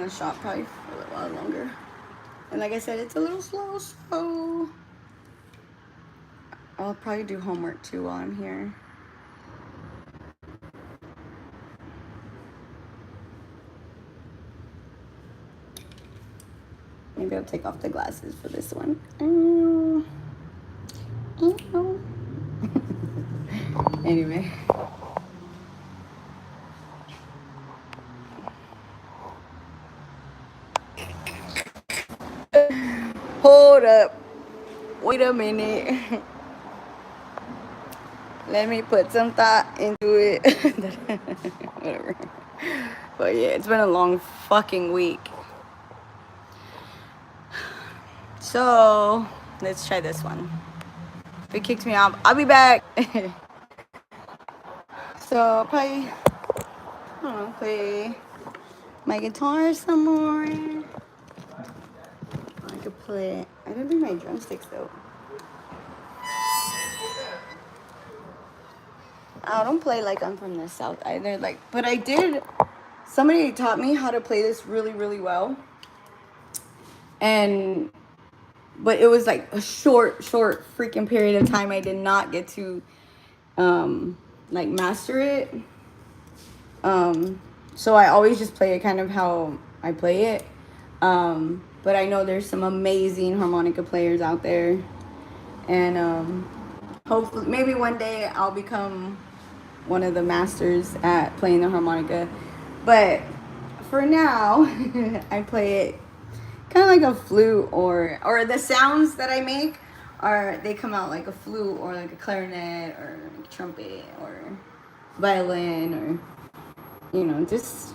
gonna shop probably for a little while longer. And like I said, it's a little slow, so I'll probably do homework too while I'm here. Maybe I'll take off the glasses for this one. Anyway. Hold up. Wait a minute. Let me put some thought into it. Whatever. But yeah, it's been a long fucking week. So, let's try this one. If it kicks me out, I'll be back. So, I'll probably, I don't know, play my guitar some more. I could play, I didn't bring my drumsticks though. I don't play like I'm from the South either. Like, but I did, somebody taught me how to play this really, really well. But it was like a short freaking period of time. I did not get to, like master it. So I always just play it kind of how I play it. But I know there's some amazing harmonica players out there. And, hopefully, maybe one day I'll become one of the masters at playing the harmonica. But for now, I play it kind of like a flute, or the sounds that I make they come out like a flute or like a clarinet or like a trumpet or violin, or just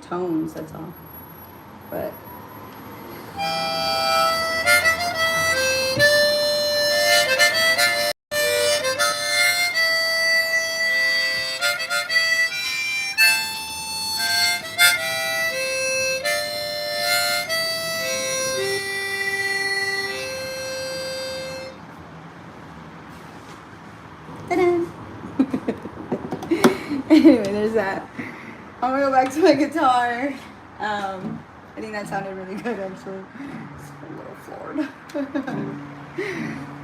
tones, that's all. But anyway, there's that. I'm gonna go back to my guitar. I think that sounded really good, actually. Just a little floored.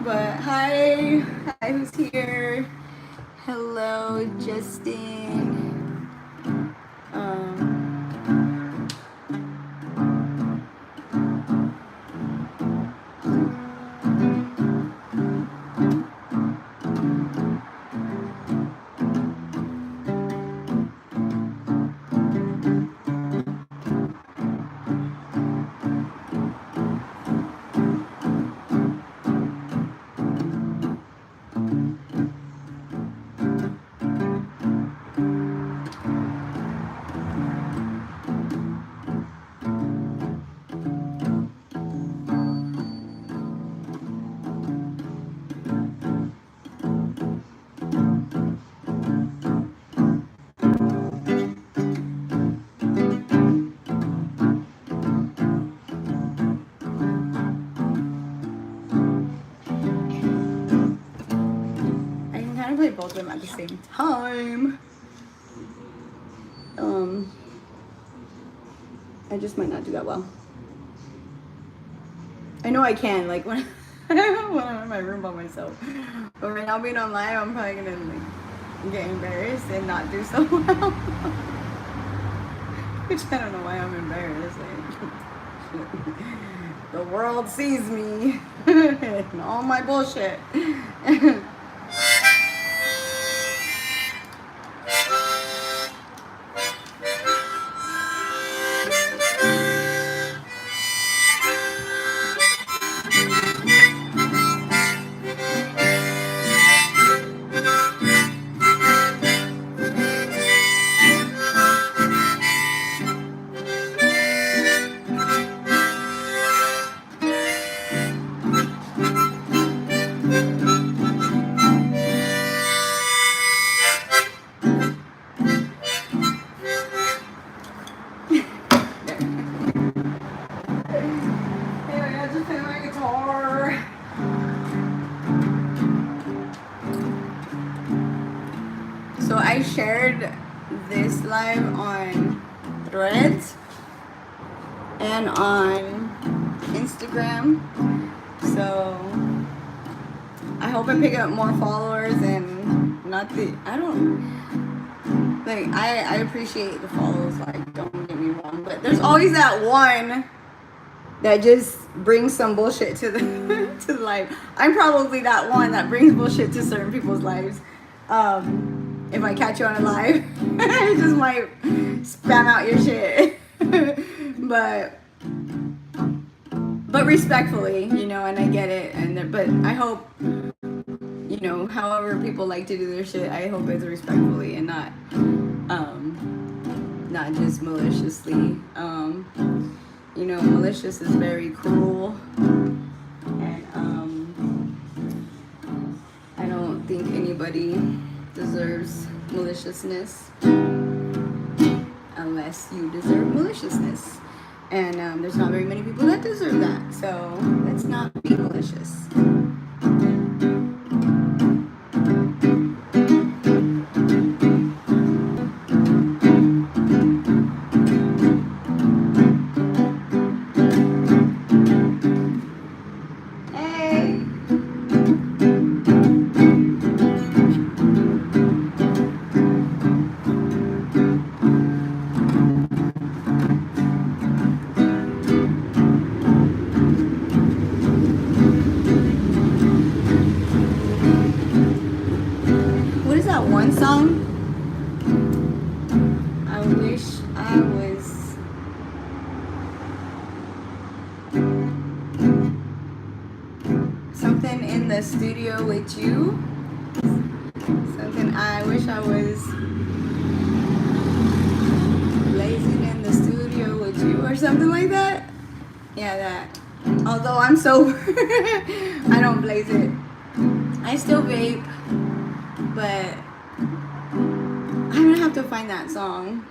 But hi, who's here? Hello, Justin. Play both of them at the same time. I just might not do that well. I know I can, like when I'm in my room by myself. But right now being online, I'm probably gonna like get embarrassed and not do so well. Which I don't know why I'm embarrassed. Like, the world sees me and all my bullshit. So I shared this live on Threads and on Instagram. So I hope I pick up more followers and not the, I don't, like, I appreciate the follows, like, don't get me wrong, but there's always that one that just brings some bullshit to the to the life. I'm probably that one that brings bullshit to certain people's lives. If I catch you on a live, I just might spam out your shit. but respectfully, you know, and I get it, and but I hope, you know, however people like to do their shit, I hope it's respectfully and not just maliciously. You know, malicious is very cruel, and I don't think anybody deserves maliciousness unless you deserve maliciousness. And there's not very many people that deserve that, so let's not be malicious. One song, I wish I was something in the studio with you, something I wish I was blazing in the studio with you, or something like that. Yeah, that. Although I'm sober, I don't blaze it. I still vape, but I'm gonna have to find that song.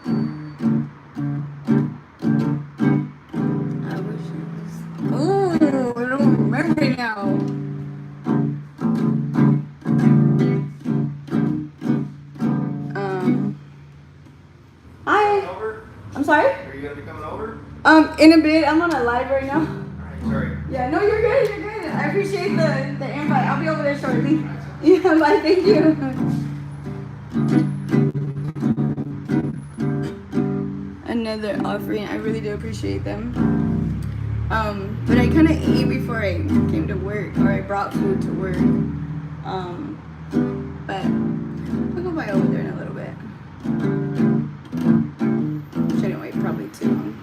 I wish it was. Oh, I don't remember it now. Hi. I'm sorry? Are you gonna be coming over? In a bit. I'm on a live right now. Alright, sorry. Yeah, no, you're good. You're good. I appreciate the invite. I'll be over there shortly. Yeah, bye. Thank you. Another offering. I really do appreciate them. But I kind of ate before I came to work, or I brought food to work. But I'll go by over there in a little bit. Shouldn't wait probably too long.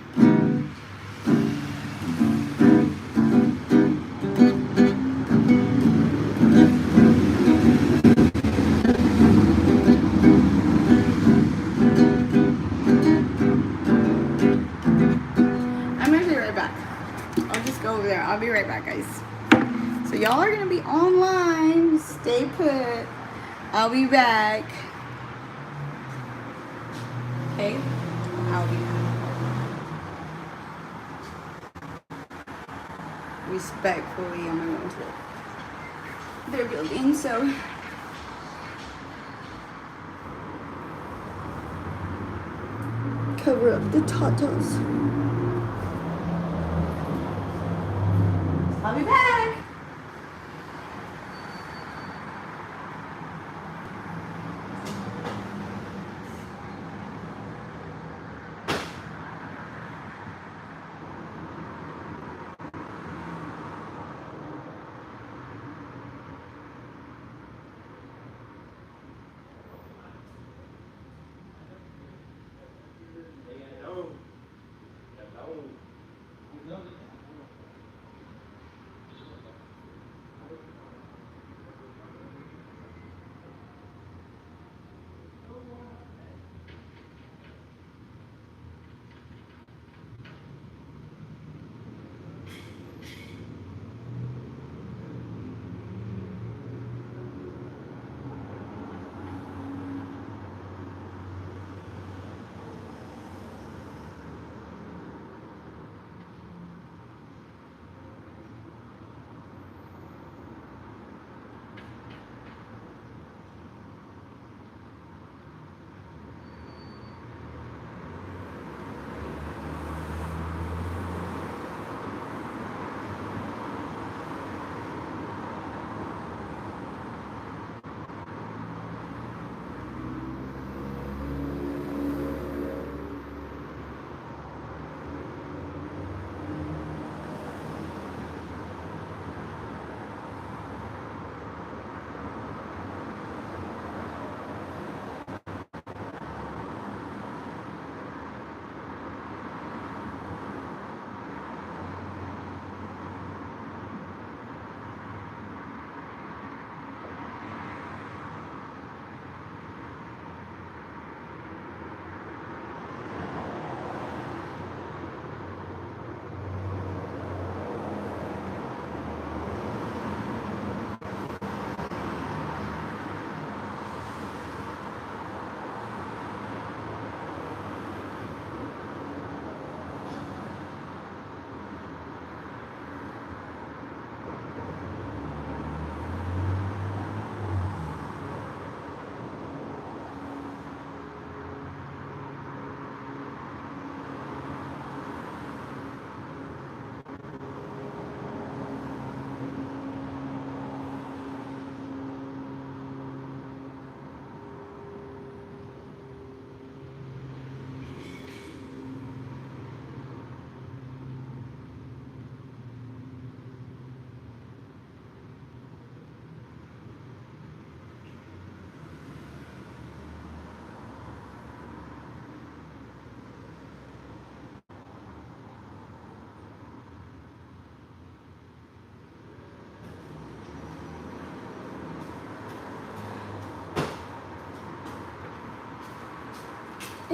I'll be right back, guys. So y'all are gonna be online. Stay put. I'll be back. Okay? I'll be back. Respectfully, I'm gonna go to their building, so cover up the tatas. I'll be back.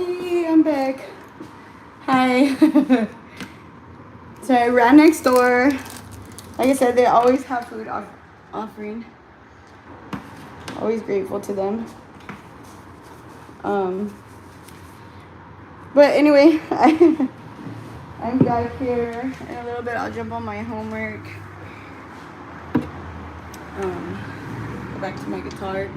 Hey, I'm back. Hi. So I ran next door. Like I said, they always have food offering. Always grateful to them. But anyway, I'm back here. In a little bit, I'll jump on my homework. Go back to my guitar.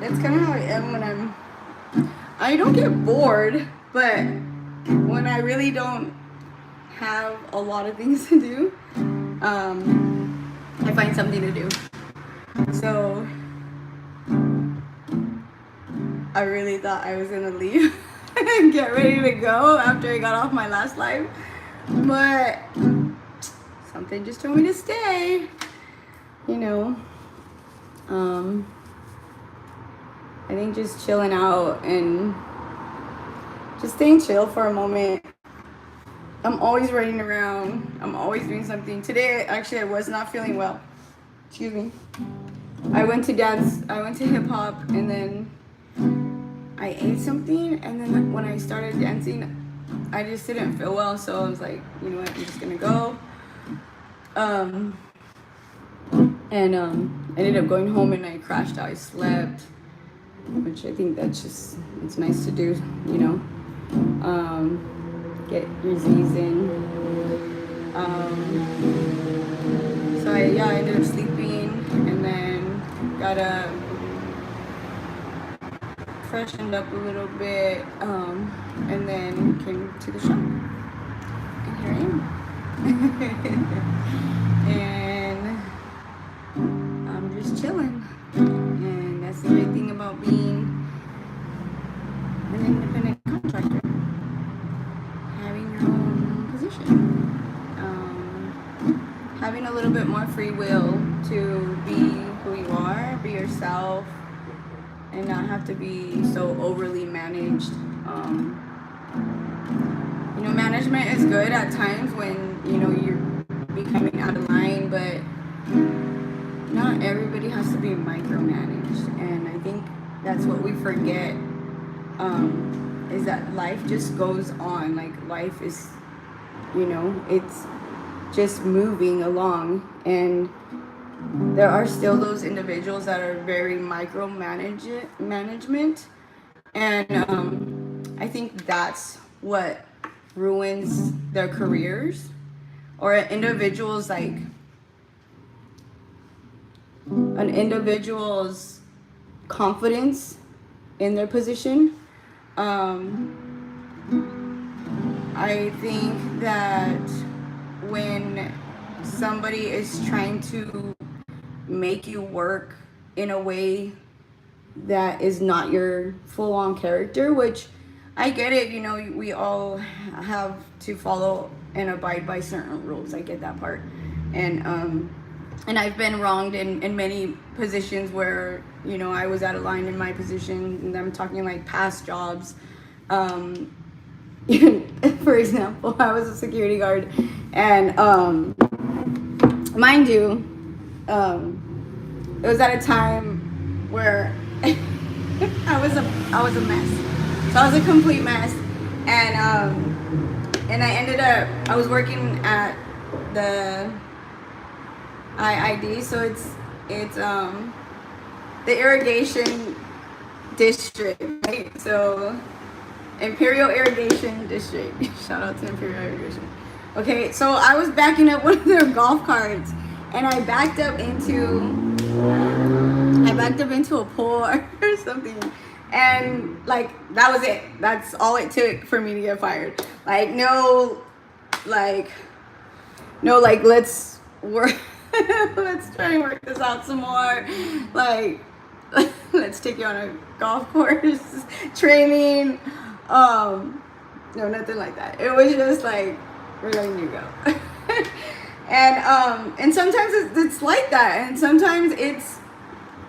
That's kind of how I am when I don't get bored, but when I really don't have a lot of things to do, I find something to do. So I really thought I was gonna leave and get ready to go after I got off my last live, but something just told me to stay, you know. I think just chilling out and just staying chill for a moment. I'm always running around. I'm always doing something. Today, actually, I was not feeling well. Excuse me. I went to dance. I went to hip hop, and then I ate something. And then when I started dancing, I just didn't feel well. So I was like, you know what? I'm just gonna go. And I ended up going home, and I crashed out. I slept, which I think that's just, it's nice to do, you know. Get your Z's in. So I ended up sleeping, and then got freshened up a little bit, and then came to the shop, and here I am. And I'm just chilling, and that's the great thing about being an independent contractor, having your own position, having a little bit more free will to be who you are, be yourself, and not have to be so overly managed. You know, management is good at times when, you know, you're becoming out of line, but not everybody has to be micromanaged. And I think that's what we forget, is that life just goes on. Like, life is, you know, it's just moving along, and there are still those individuals that are very management, and I think that's what ruins their careers, or an individual's confidence in their position. I think that when somebody is trying to make you work in a way that is not your full-on character, which I get it, you know, we all have to follow and abide by certain rules. I get that part. And I've been wronged in many positions where, you know, I was out of line in my position, and I'm talking like past jobs. For example, I was a security guard, and mind you, it was at a time where I was a mess. So I was a complete mess, and I was working at the IID, so it's the irrigation district, right? So Imperial Irrigation District. Shout out to Imperial Irrigation. Okay, so I was backing up one of their golf carts, and I backed up into a pool or something, and like that was it. That's all it took for me to get fired. Like no, let's work. Let's try and work this out some more. Like, let's take you on a golf course training. No, nothing like that. It was just like, we're letting you go. And sometimes it's like that, and sometimes it's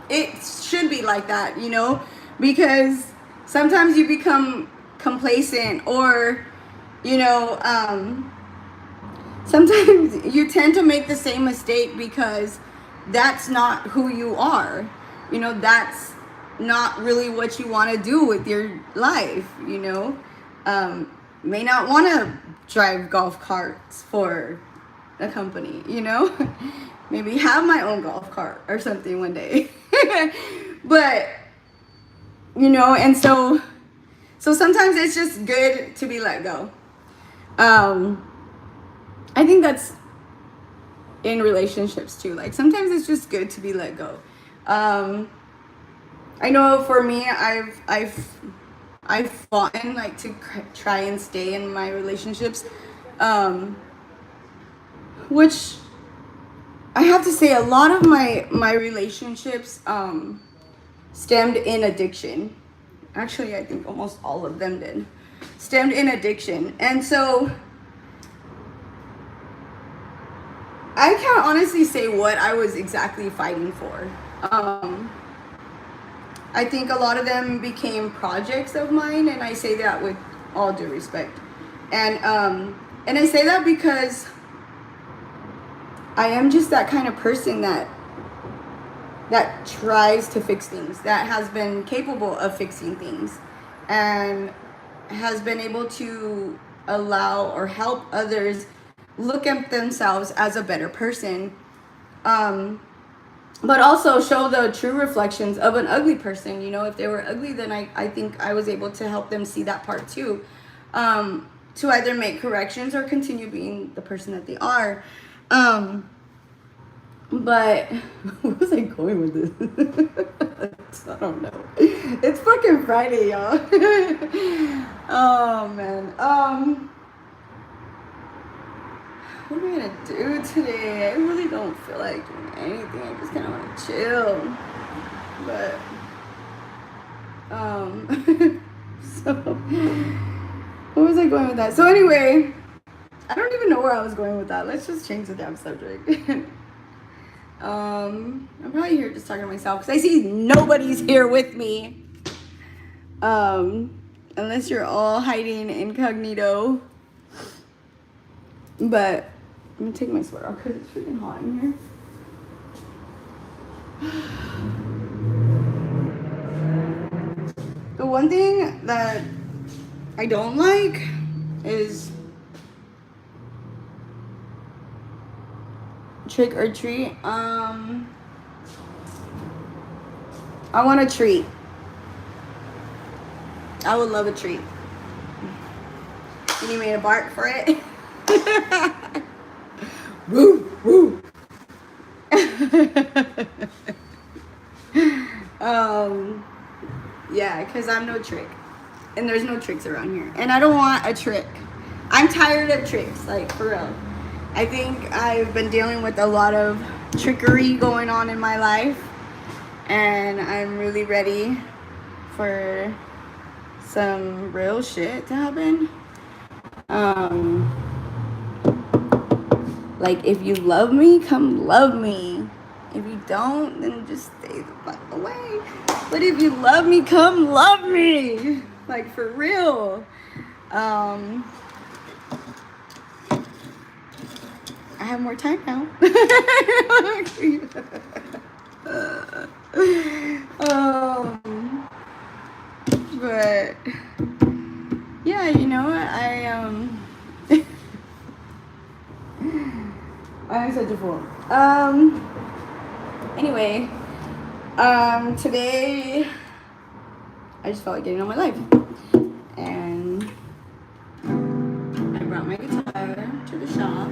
it should be like that, you know, because sometimes you become complacent, or you know, sometimes you tend to make the same mistake because that's not who you are. You know, that's not really what you want to do with your life, you know. May not want to drive golf carts for a company, you know. Maybe have my own golf cart or something one day. But, you know, and so sometimes it's just good to be let go. I think that's in relationships too. Like sometimes it's just good to be let go. I know for me, I've fought like to try and stay in my relationships, which I have to say a lot of my relationships stemmed in addiction. Actually, I think almost all of them did. Stemmed in addiction. And so I can't honestly say what I was exactly fighting for. I think a lot of them became projects of mine, and I say that with all due respect. And I say that because I am just that kind of person that tries to fix things, that has been capable of fixing things, and has been able to allow or help others look at themselves as a better person, but also show the true reflections of an ugly person. You know, if they were ugly, then I think I was able to help them see that part too, to either make corrections or continue being the person that they are. But where was I going with this? I don't know. It's fucking Friday, y'all. Oh man. What am I gonna do today? I really don't feel like doing anything. I just kind of want to chill. But so where was I going with that? So anyway, I don't even know where I was going with that. Let's just change the damn subject. I'm probably here just talking to myself because I see nobody's here with me. Unless you're all hiding incognito. But I'm gonna take my sweater off because it's freaking hot in here. The one thing that I don't like is trick or treat. I want a treat. I would love a treat. You need me to bark for it? Woo, woo. Yeah, because I'm no trick. And there's no tricks around here. And I don't want a trick. I'm tired of tricks, like, for real. I think I've been dealing with a lot of trickery going on in my life. And I'm really ready for some real shit to happen. Like, if you love me, come love me. If you don't, then just stay the fuck away. But if you love me, come love me. Like, for real. I have more time now. But yeah, you know, I'm such a fool. Anyway, today I just felt like getting on my life, and I brought my guitar to the shop.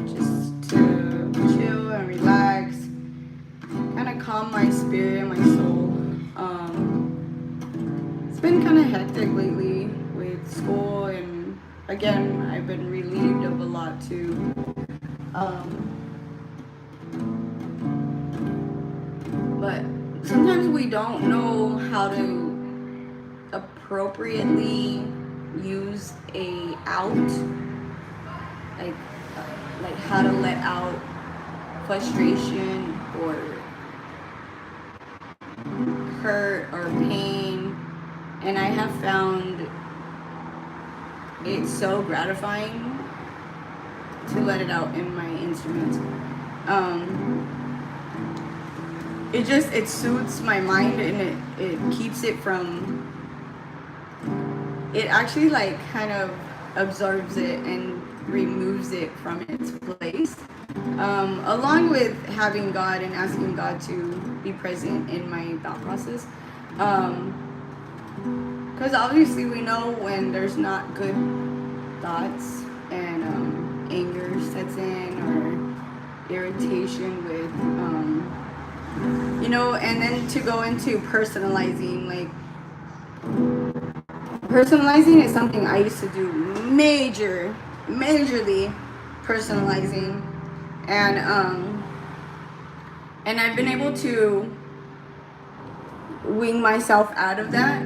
Just to chill and relax, kind of calm my spirit and my soul. It's been kind of hectic lately with school, and again, I've been relieved of a lot too. But sometimes we don't know how to appropriately use a out like how to let out frustration or hurt or pain, and I have found it so gratifying to let it out in my instruments. It soothes my mind, and it keeps it from, it actually like kind of absorbs it and removes it from its place, along with having God and asking God to be present in my thought process, because obviously we know when there's not good thoughts, and anger sets in, or irritation with and then to go into personalizing, like personalizing is something I used to do majorly personalizing, and I've been able to wing myself out of that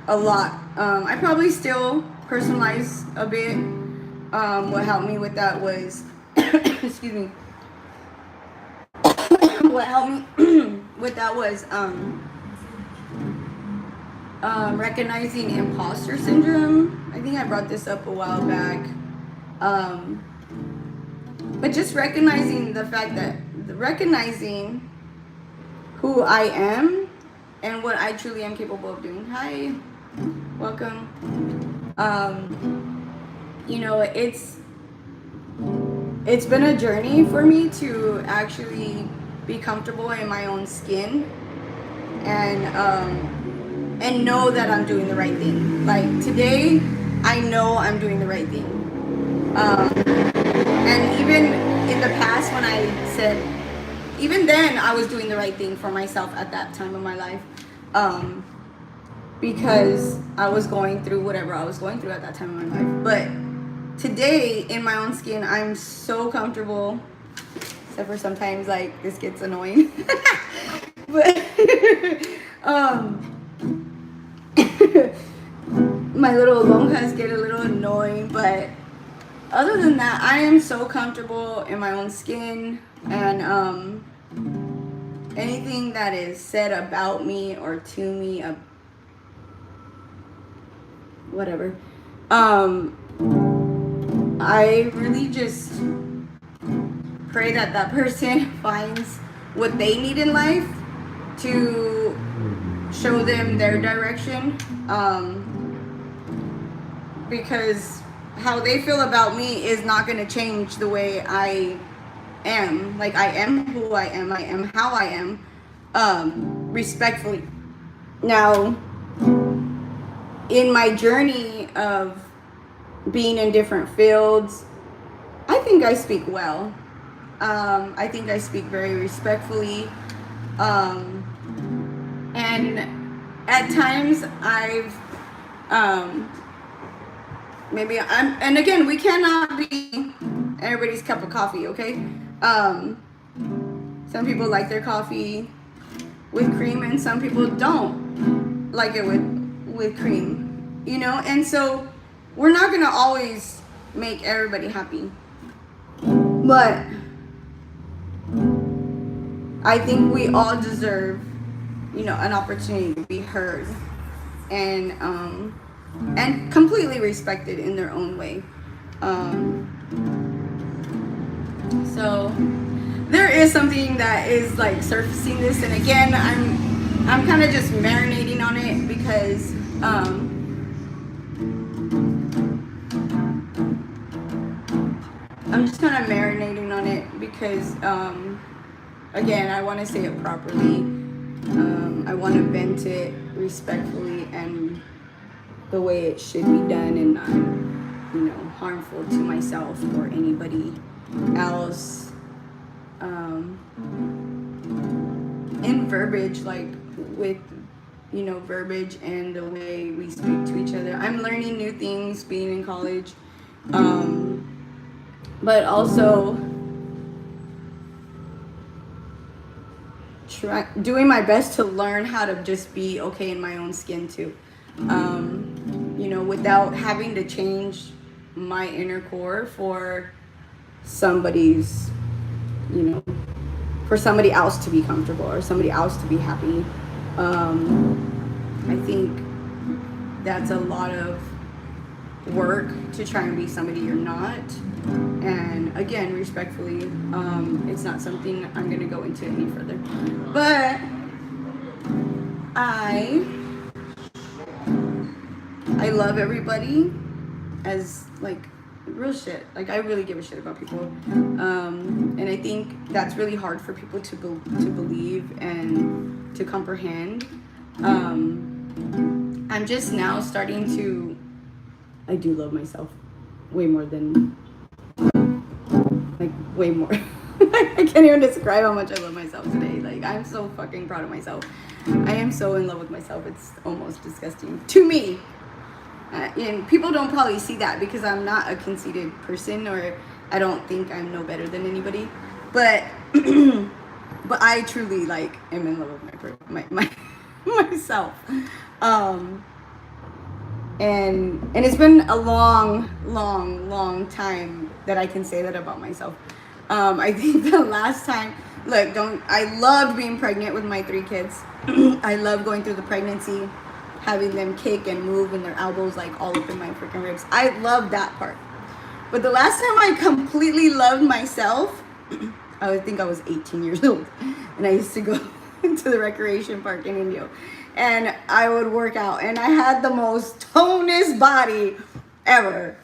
a lot. I probably still personalize a bit. What helped me with that was excuse me. What helped me with that was recognizing imposter syndrome. I think I brought this up a while back. But just recognizing the fact that recognizing who I am and what I truly am capable of doing. Hi, welcome. It's been a journey for me to actually be comfortable in my own skin, and know that I'm doing the right thing. Like today, I know I'm doing the right thing. And even in the past, when I said, even then, I was doing the right thing for myself at that time of my life, because I was going through whatever I was going through at that time of my life. But today, in my own skin, I'm so comfortable, except for sometimes like this gets annoying. But my little lonjas get a little annoying, but other than that, I am so comfortable in my own skin, and anything that is said about me or to me, whatever, I really just pray that that person finds what they need in life to show them their direction, because how they feel about me is not going to change the way I am. Like, I am who I am how I am, respectfully. Now, in my journey of being in different fields, I think I speak well. I think I speak very respectfully. And at times I've, and again, we cannot be everybody's cup of coffee, okay? Some people like their coffee with cream, and some people don't like it with cream, and so we're not gonna always make everybody happy. But I think we all deserve, an opportunity to be heard and completely respected in their own way. So there is something that is like surfacing this, and again, I'm kind of just marinating on it because again, I want to say it properly. I want to vent it respectfully and the way it should be done, and not, harmful to myself or anybody else. In verbiage, like with, verbiage and the way we speak to each other. I'm learning new things being in college, but also doing my best to learn how to just be okay in my own skin too, without having to change my inner core for somebody's, you know, for somebody else to be comfortable or somebody else to be happy. I think that's a lot of work to try and be somebody you're not. And again, respectfully, it's not something I'm gonna go into any further. But I love everybody as like real shit. Like I really give a shit about people, and I think that's really hard for people to believe and to comprehend. I'm just now starting to. I do love myself way more than like way more. I can't even describe how much I love myself today. Like I'm so fucking proud of myself. I am so in love with myself. It's almost disgusting to me. And people don't probably see that because I'm not a conceited person, or I don't think I'm no better than anybody. But but I truly like am in love with my myself. And it's been a long time that I can say that about myself. I think the last time, I loved being pregnant with my 3 kids. I love going through the pregnancy, having them kick and move and their elbows like all up in my freaking ribs. I love that part. But the last time I completely loved myself, I think I was 18 years old. And I used to go to the recreation park in Indio. And I would work out. And I had the most tonest body ever.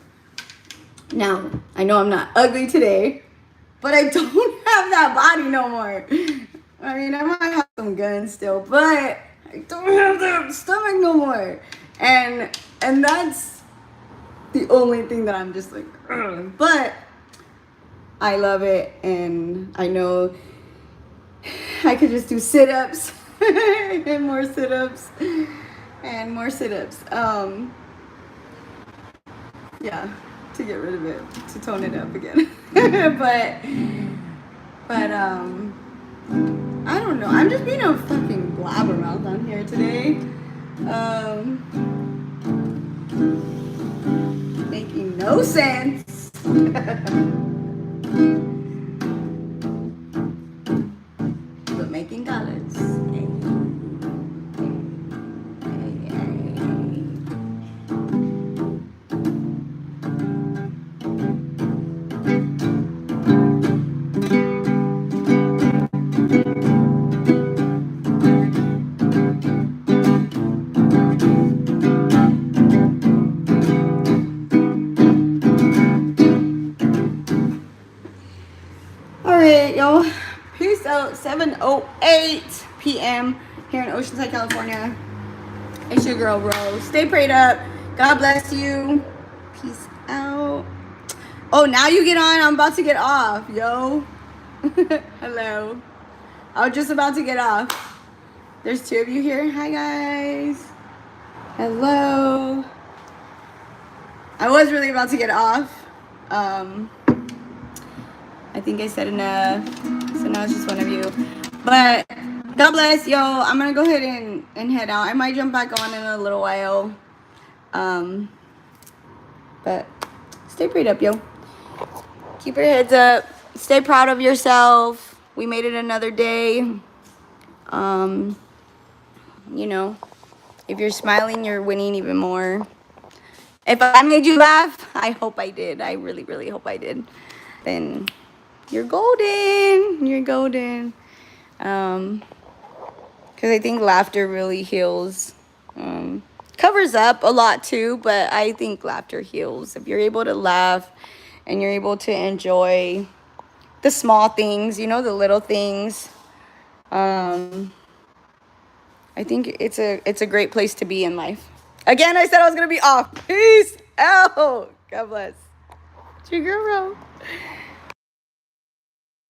Now, I know I'm not ugly today, but I don't have that body no more. I mean, I might have some guns still, but I don't have that stomach no more. And that's the only thing that I'm just like, ugh. But I love it, and I know I could just do sit-ups and more sit-ups and more sit-ups. Yeah, to get rid of it, to tone it up again. but I don't know. I'm just being a fucking blabbermouth on here today. Making no sense. But making dollars. Alright, y'all. Peace out. 7:08 p.m. here in Oceanside, California. It's your girl, Rose. Stay prayed up. God bless you. Peace out. Oh, now you get on. I'm about to get off, yo. Hello. I was just about to get off. There's 2 of you here. Hi, guys. Hello. I was really about to get off. I think I said enough. So now it's just one of you. But God bless, yo. I'm gonna go ahead and head out. I might jump back on in a little while. But stay prayed up, yo. Keep your heads up. Stay proud of yourself. We made it another day. You know, if you're smiling, you're winning even more. If I made you laugh, I hope I did. I really, really hope I did. Then you're golden. You're golden. Because I think laughter really heals. Covers up a lot too, but I think laughter heals. If you're able to laugh and you're able to enjoy the small things, you know, the little things, I think it's a great place to be in life. Again, I said I was gonna be off. Peace out. God bless. It's your girl, Ro.